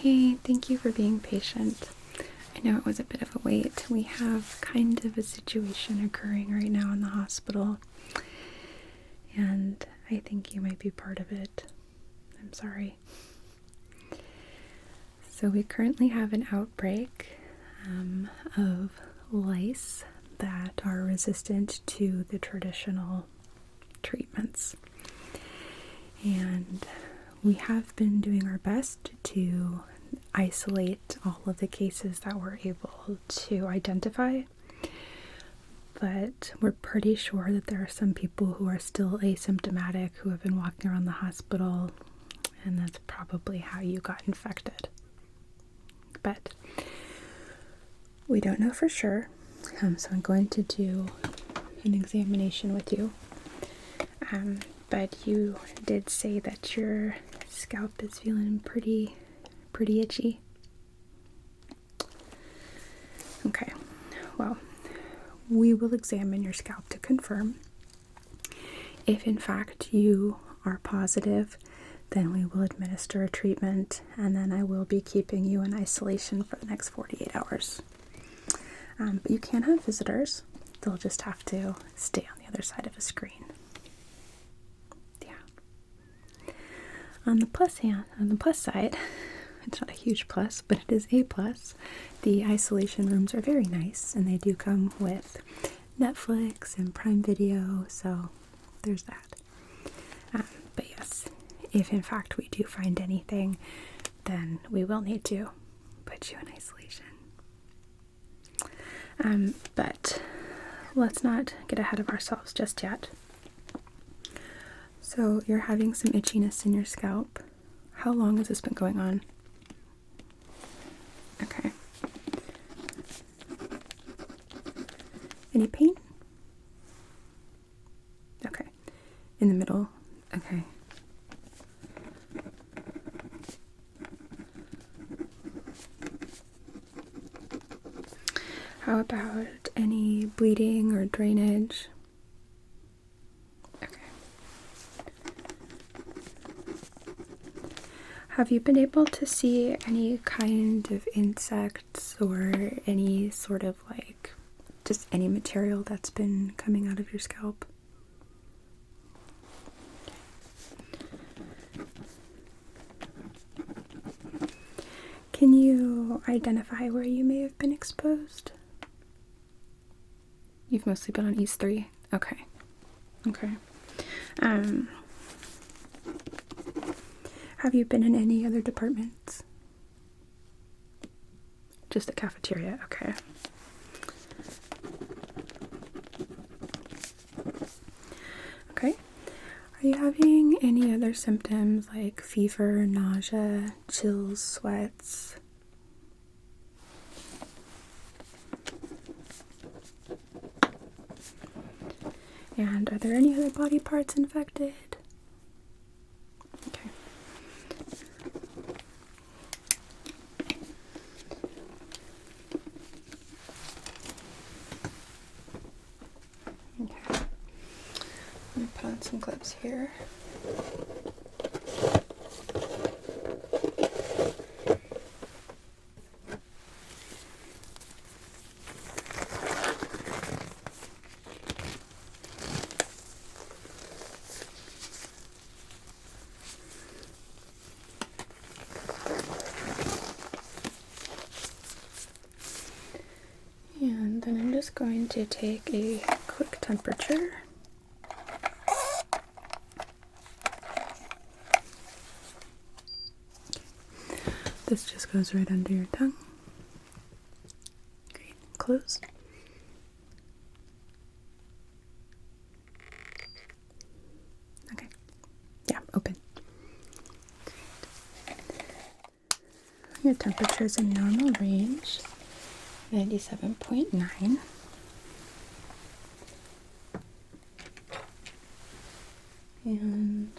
Hey, thank you for being patient. I know it was a bit of a wait. We have kind of a situation occurring right now in the hospital, and I think you might be part of it. I'm sorry. So we currently have an outbreak of lice that are resistant to the traditional treatments. And we have been doing our best to isolate all of the cases that we're able to identify, but we're pretty sure that there are some people who are still asymptomatic who have been walking around the hospital, and that's probably how you got infected. But we don't know for sure, so I'm going to do an examination with you. But you did say that your scalp is feeling pretty itchy. Okay, well, we will examine your scalp to confirm. If in fact you are positive, then we will administer a treatment, and then I will be keeping you in isolation for the next 48 hours. But you can have visitors. They'll just have to stay on the other side of a screen. Yeah. On the plus side, it's not a huge plus, but it is a plus. The isolation rooms are very nice, and they do come with Netflix and Prime Video, so there's that. But yes, if in fact we do find anything, then we will need to put you in isolation. But let's not get ahead of ourselves just yet. So you're having some itchiness in your scalp. How long has this been going on? Okay. Any pain? Okay. In the middle? Okay. How about any bleeding or drainage? Okay. Have you been able to see any kind of insects or any sort of just any material that's been coming out of your scalp? Can you identify where you may have been exposed? You've mostly been on East 3? Okay. Okay. Have you been in any other departments? Just the cafeteria, okay. Okay. Are you having any other symptoms like fever, nausea, chills, sweats? And are there any other body parts infected? Okay. Okay. Let me put on some gloves here. And then I'm just going to take a quick temperature. This just goes right under your tongue. Great. Close. Okay. Yeah, open. Great. Your temperature is in normal range. 97.9. And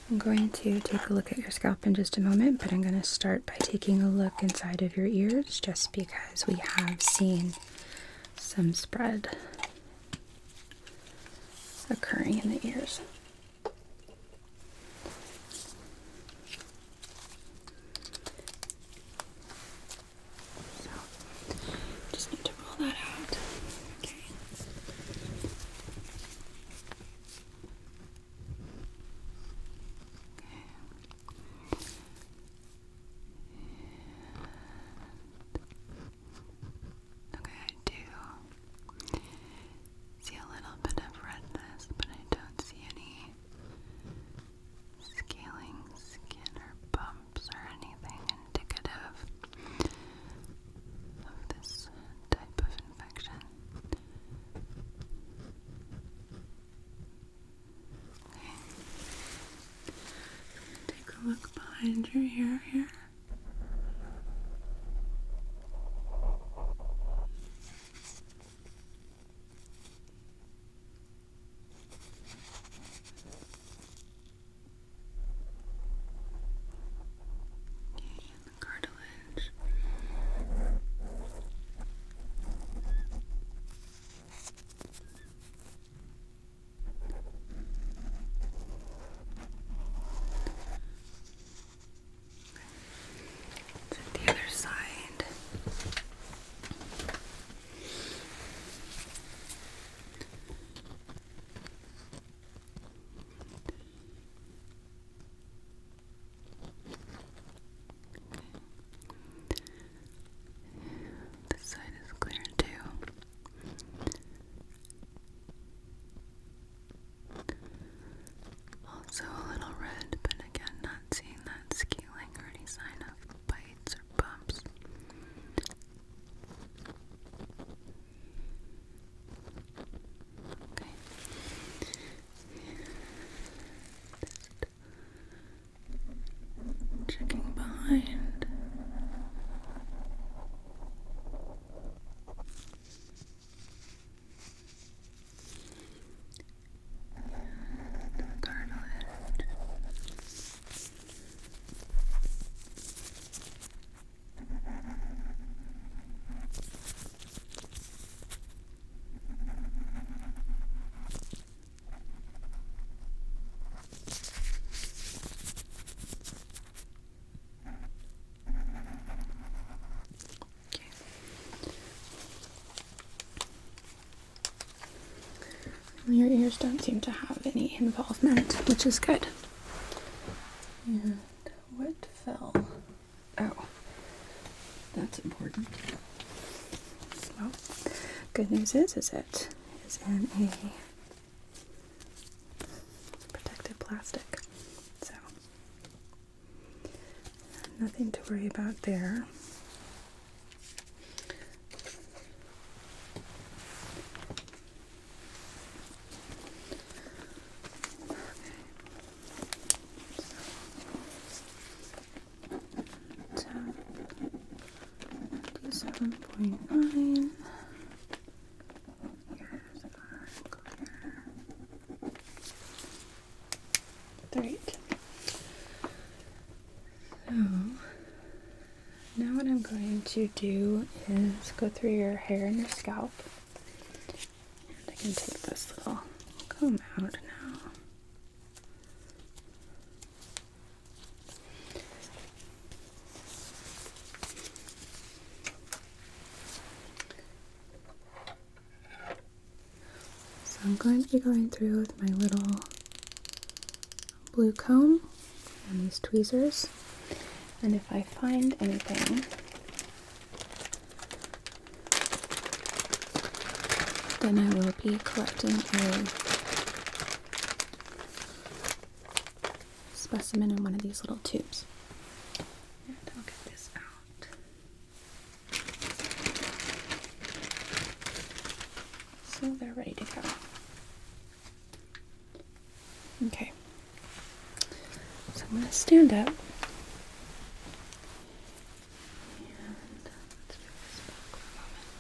I'm going to take a look at your scalp in just a moment, but I'm going to start by taking a look inside of your ears just because we have seen some spread occurring in the ears. look behind your ear here. The cartilage. The other side. This side is clear too. Also a little red, but again, not seeing that scaling or any sign of bites or bumps. Okay. Just checking behind. Cartilage. Okay. Well, your ears don't seem to have any involvement, which is good. And what fell? Oh, that's important. Well, good news is it is in a protective plastic, so nothing to worry about there. So 7.9. Great. So now what I'm going to do is go through your hair and your scalp. And I can take this little comb out now. So I'm going to be going through with my little blue comb and these tweezers, and if I find anything, then I will be collecting a specimen in one of these little tubes. And I'll get this out. So they're ready to go. Okay. So I'm going to stand up. And let's move this back for a moment.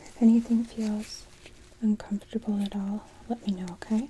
If anything feels uncomfortable at all, let me know, okay?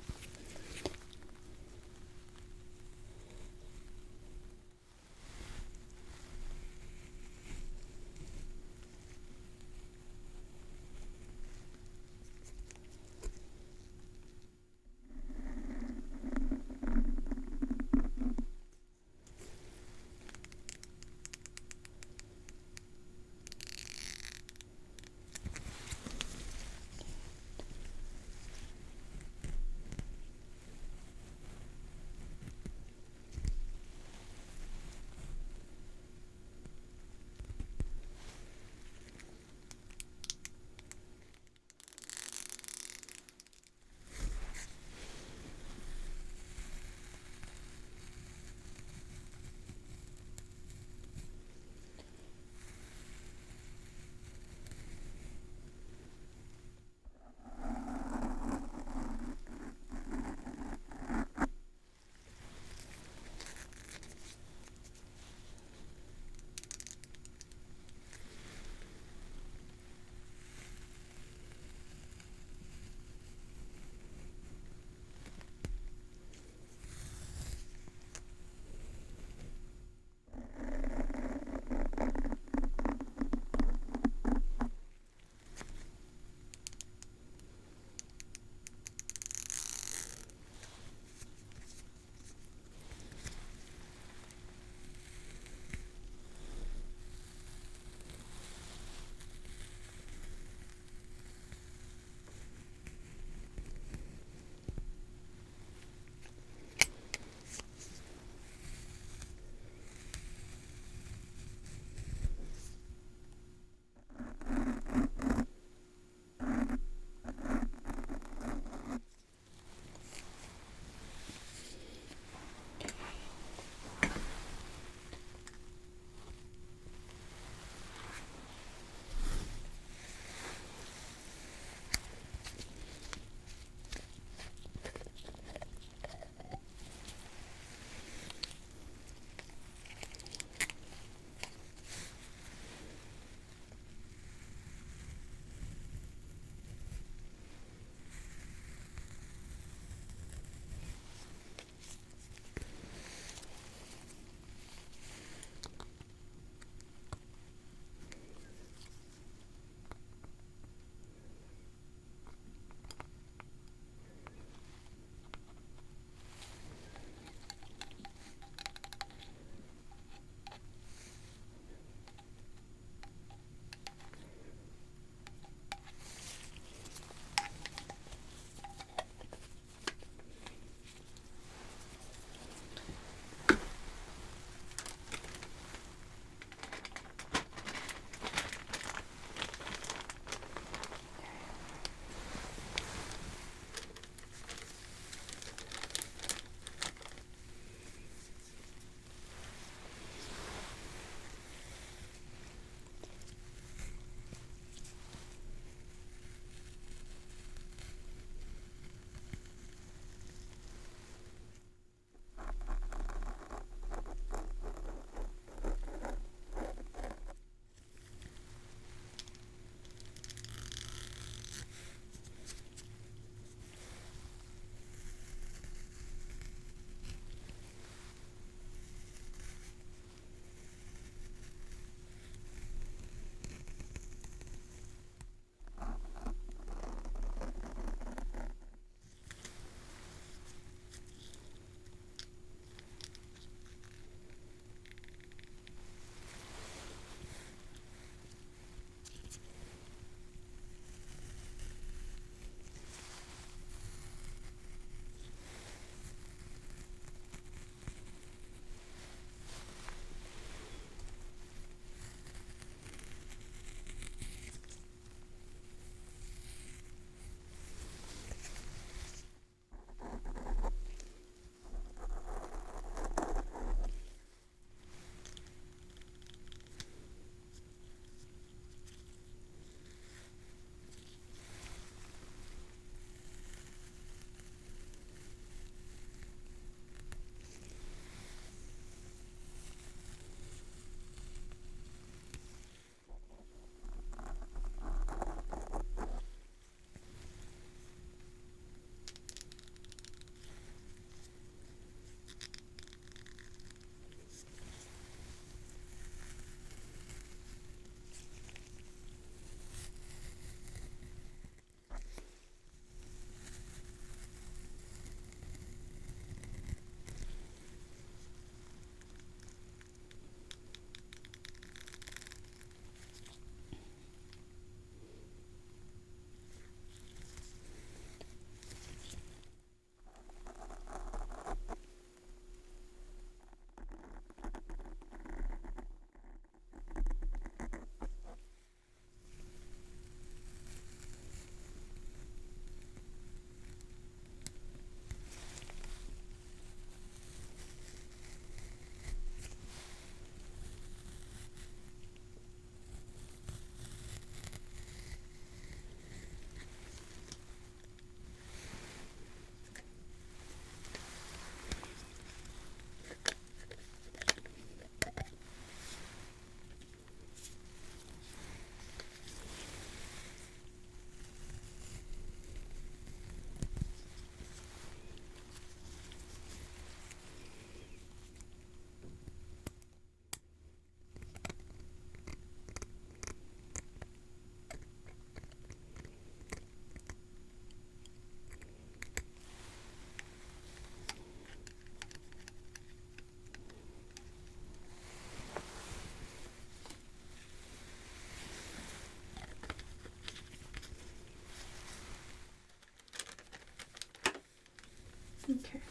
Okay.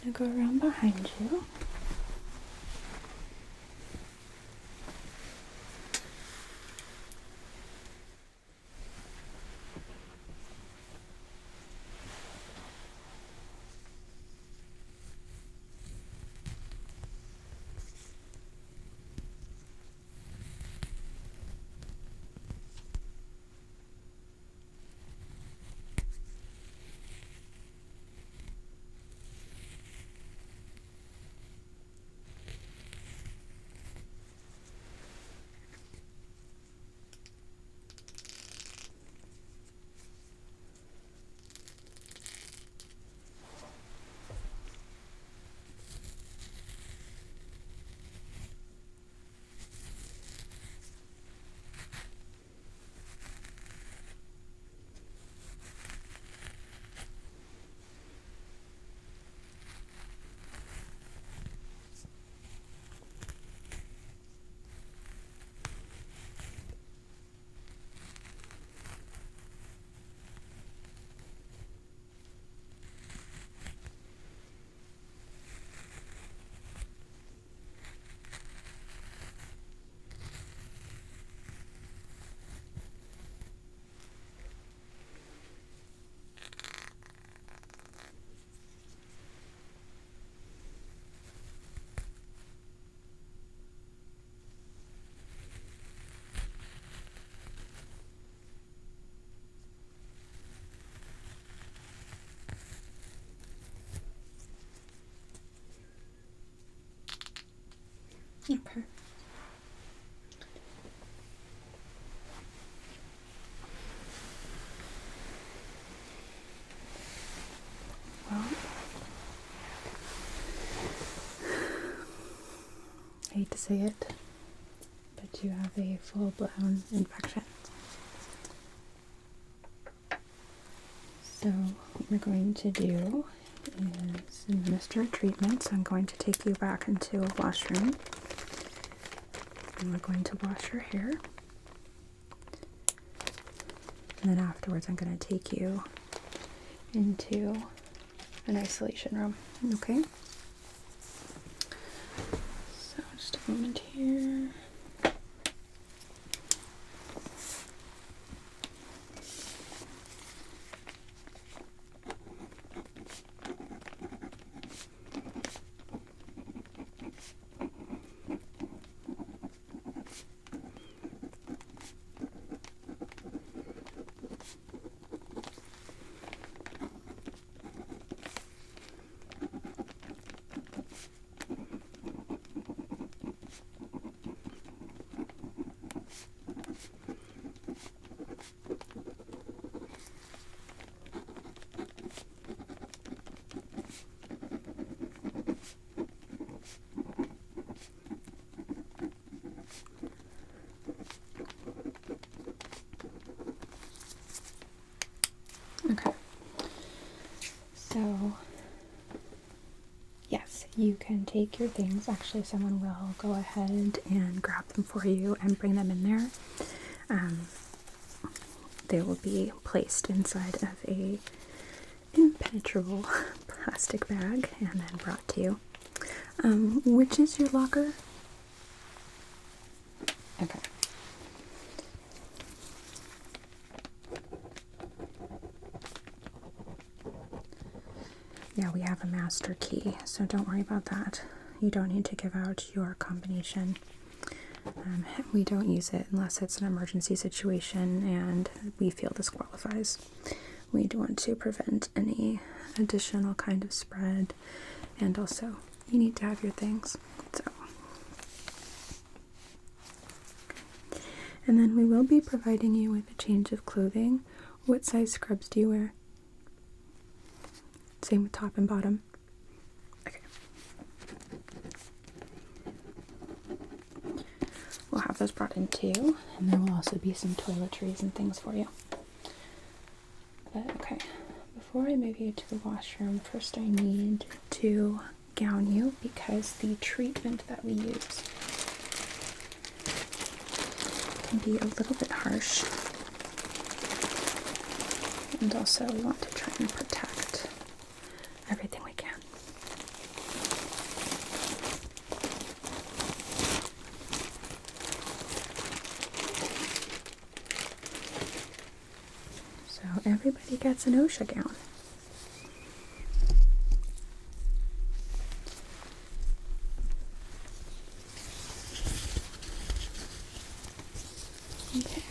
I'm gonna go around behind you. Okay. Well, I hate to say it, but you have a full-blown infection. So what we're going to do is administer a treatment. So I'm going to take you back into a washroom, and we're going to wash your hair. And then afterwards I'm going to take you into an isolation room. Okay? So just a moment here. Okay. So, yes, you can take your things. Actually, someone will go ahead and grab them for you and bring them in there. They will be placed inside of a impenetrable plastic bag and then brought to you. Which is your locker? Okay. Yeah, we have a master key, so don't worry about that. You don't need to give out your combination. We don't use it unless it's an emergency situation and we feel this qualifies. We do want to prevent any additional kind of spread, and also you need to have your things. So, and then we will be providing you with a change of clothing. What size scrubs do you wear? Same with top and bottom. Okay. We'll have those brought in too, and there will also be some toiletries and things for you. But okay, before I move you to the washroom, first I need to gown you because the treatment that we use can be a little bit harsh. And also we want to try and protect everything we can. So everybody gets an OSHA gown. Okay.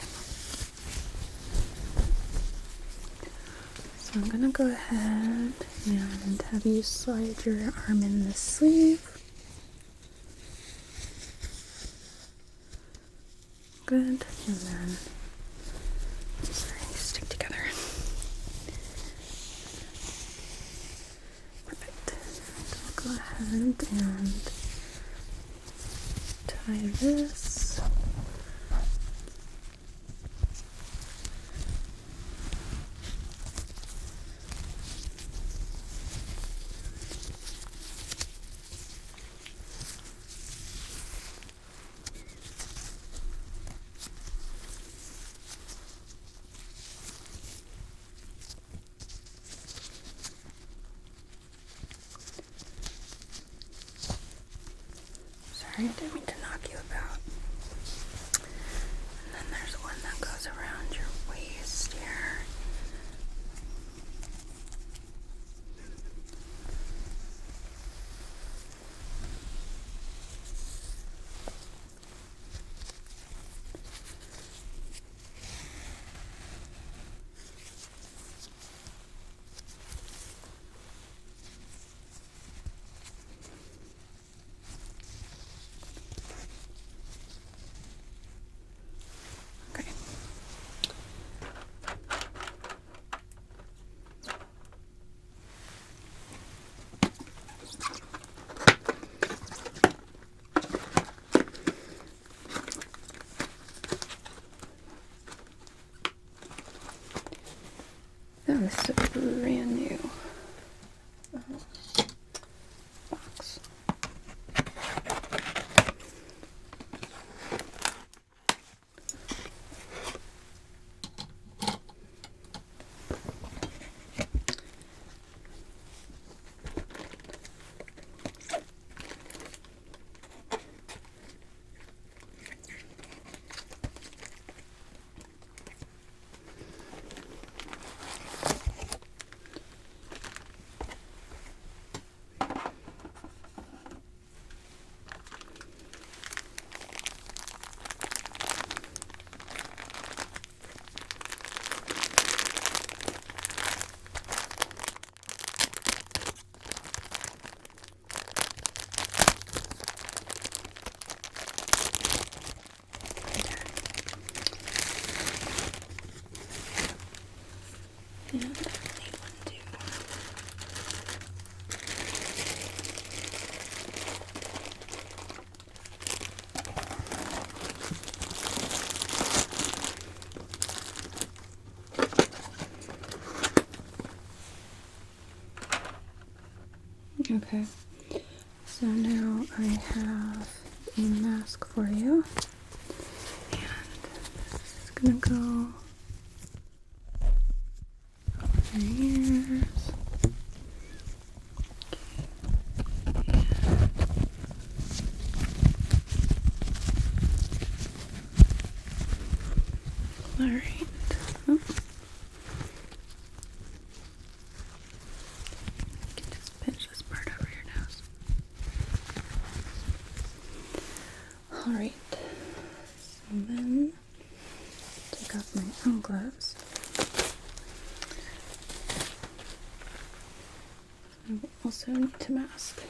So I'm gonna go ahead and have you slide your arm in the sleeve. Good. And then, sorry, stick together. Perfect. So I'll go ahead and tie this. Sorry, I didn't mean to knock you about. And then there's one that goes around your waist here. Okay. Oh, this is a brand new box. And I need one too. Okay, so now I have a mask for you, and this is gonna go over your ears. All right. Oh. You can just pinch this part over your nose. All right. So then, take off my own gloves. I will also need to mask.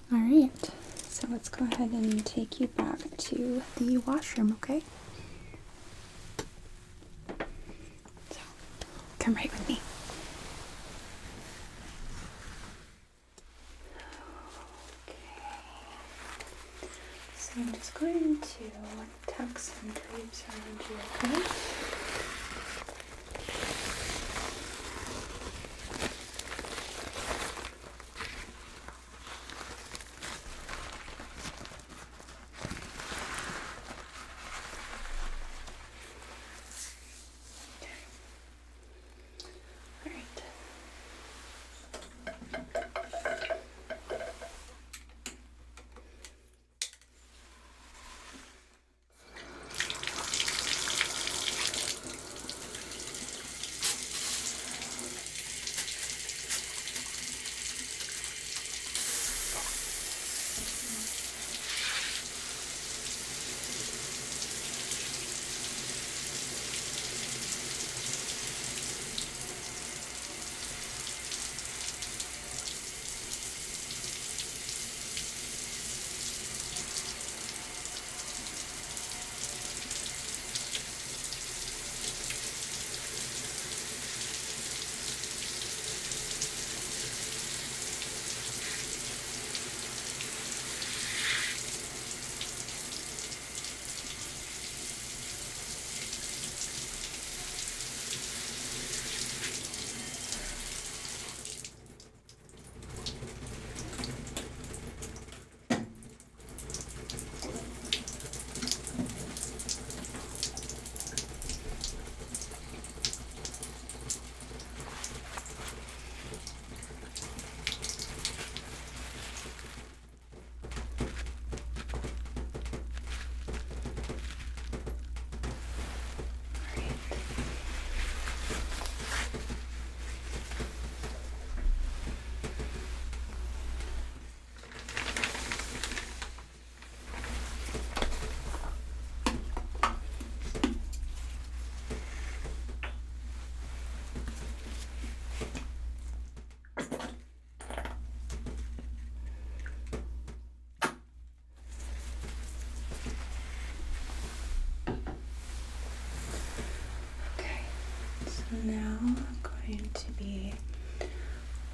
All right, so let's go ahead and take you back to the washroom, okay? So, come right with me. I'm just going to tuck some drapes around you, okay? All right. Okay, so now I'm going to be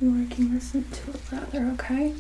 working this into a leather, okay?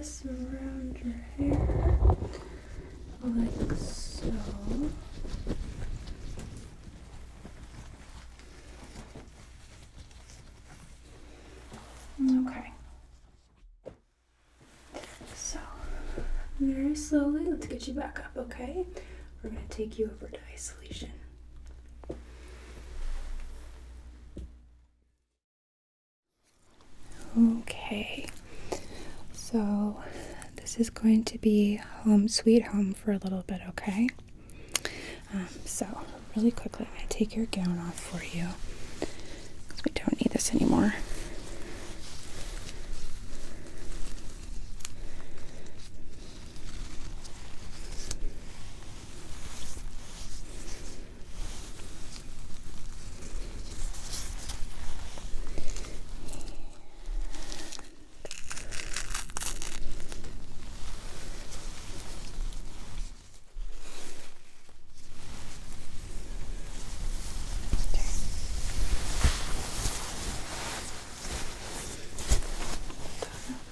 this around your hair, like so. Okay. So, very slowly, let's get you back up, okay? We're going to take you over to isolation. Okay. So, this is going to be home sweet home for a little bit, okay? So, really quickly, I'm going to take your gown off for you because we don't need this anymore.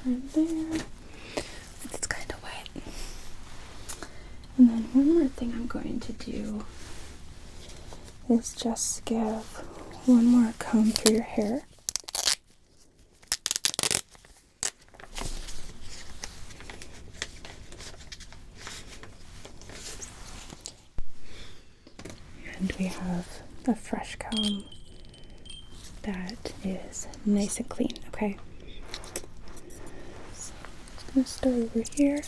Right there. It's kind of wet. And then one more thing I'm going to do is just give one more comb through your hair. And we have a fresh comb that is nice and clean, okay? So I'm just going to start over here.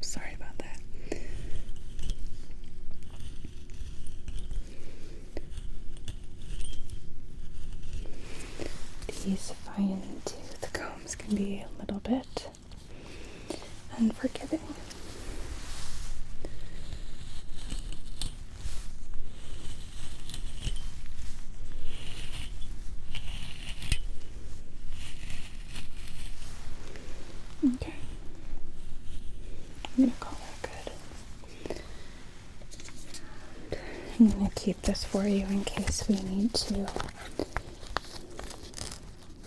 Sorry about that. These fine tooth combs can be a little bit unforgiving. Okay. I'm gonna call that good. I'm going to keep this for you in case we need to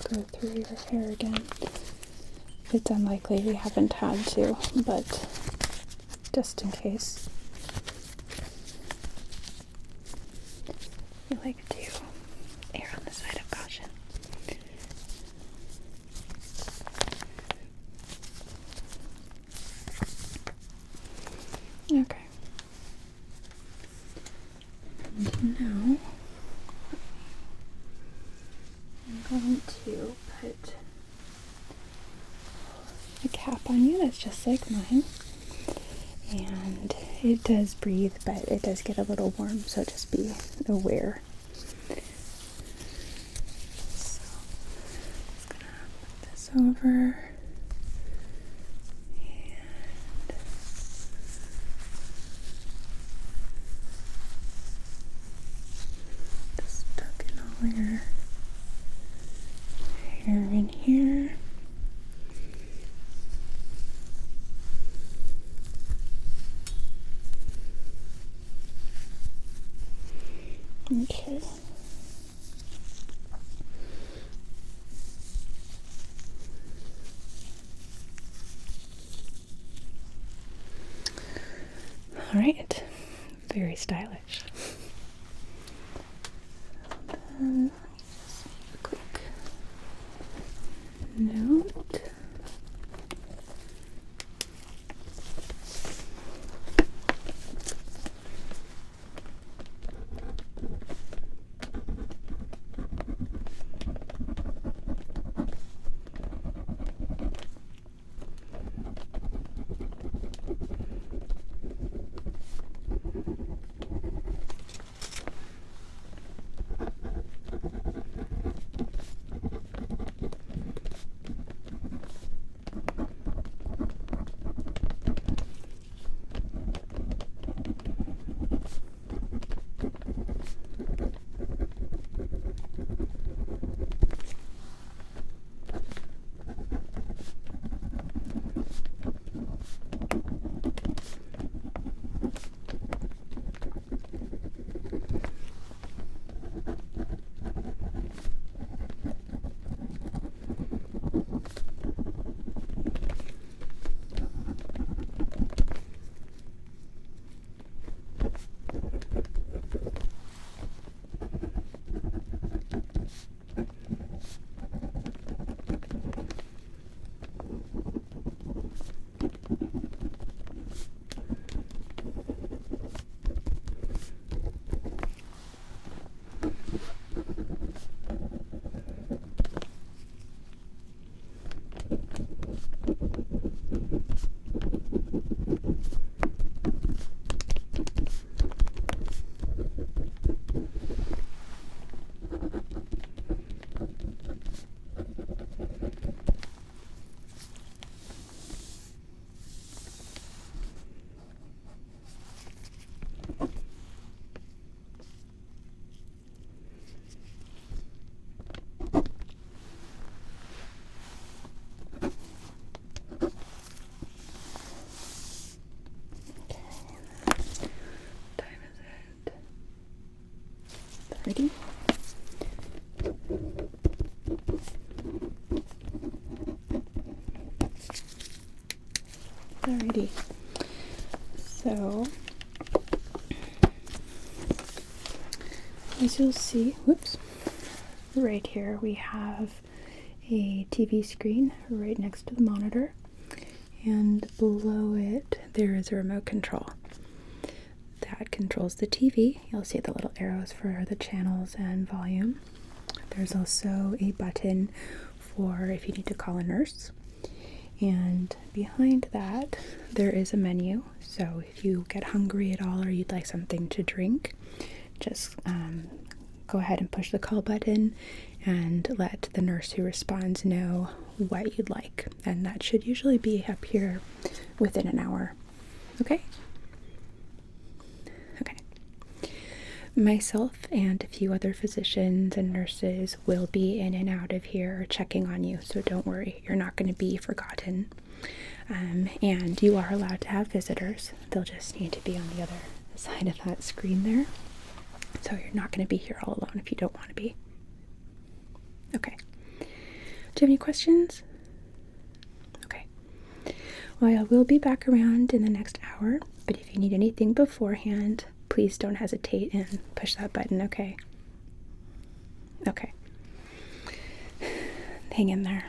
go through your hair again. It's unlikely we haven't had to, but just in case. We like to err on the side of caution. Okay. And now I'm going to put a cap on you that's just like mine. And it does breathe, but it does get a little warm, so just be aware. So I'm just gonna put this over. And just tuck in all your hair in here. Okay. All right. Very stylish. Then just make a quick note. Ready? Alrighty. So, as you'll see, whoops, right here we have a TV screen right next to the monitor, and below it there is a remote control that controls the TV. You'll see the little arrows for the channels and volume. There's also a button for if you need to call a nurse. And behind that, there is a menu. So if you get hungry at all or you'd like something to drink, just go ahead and push the call button and let the nurse who responds know what you'd like. And that should usually be up here within an hour. Okay? Okay. Myself and a few other physicians and nurses will be in and out of here checking on you, so don't worry, you're not going to be forgotten. And you are allowed to have visitors. They'll just need to be on the other side of that screen there. So you're not going to be here all alone if you don't want to be. Okay. Do you have any questions? Okay. Well, I will be back around in the next hour, but if you need anything beforehand, please don't hesitate and push that button, okay? Okay. Hang in there.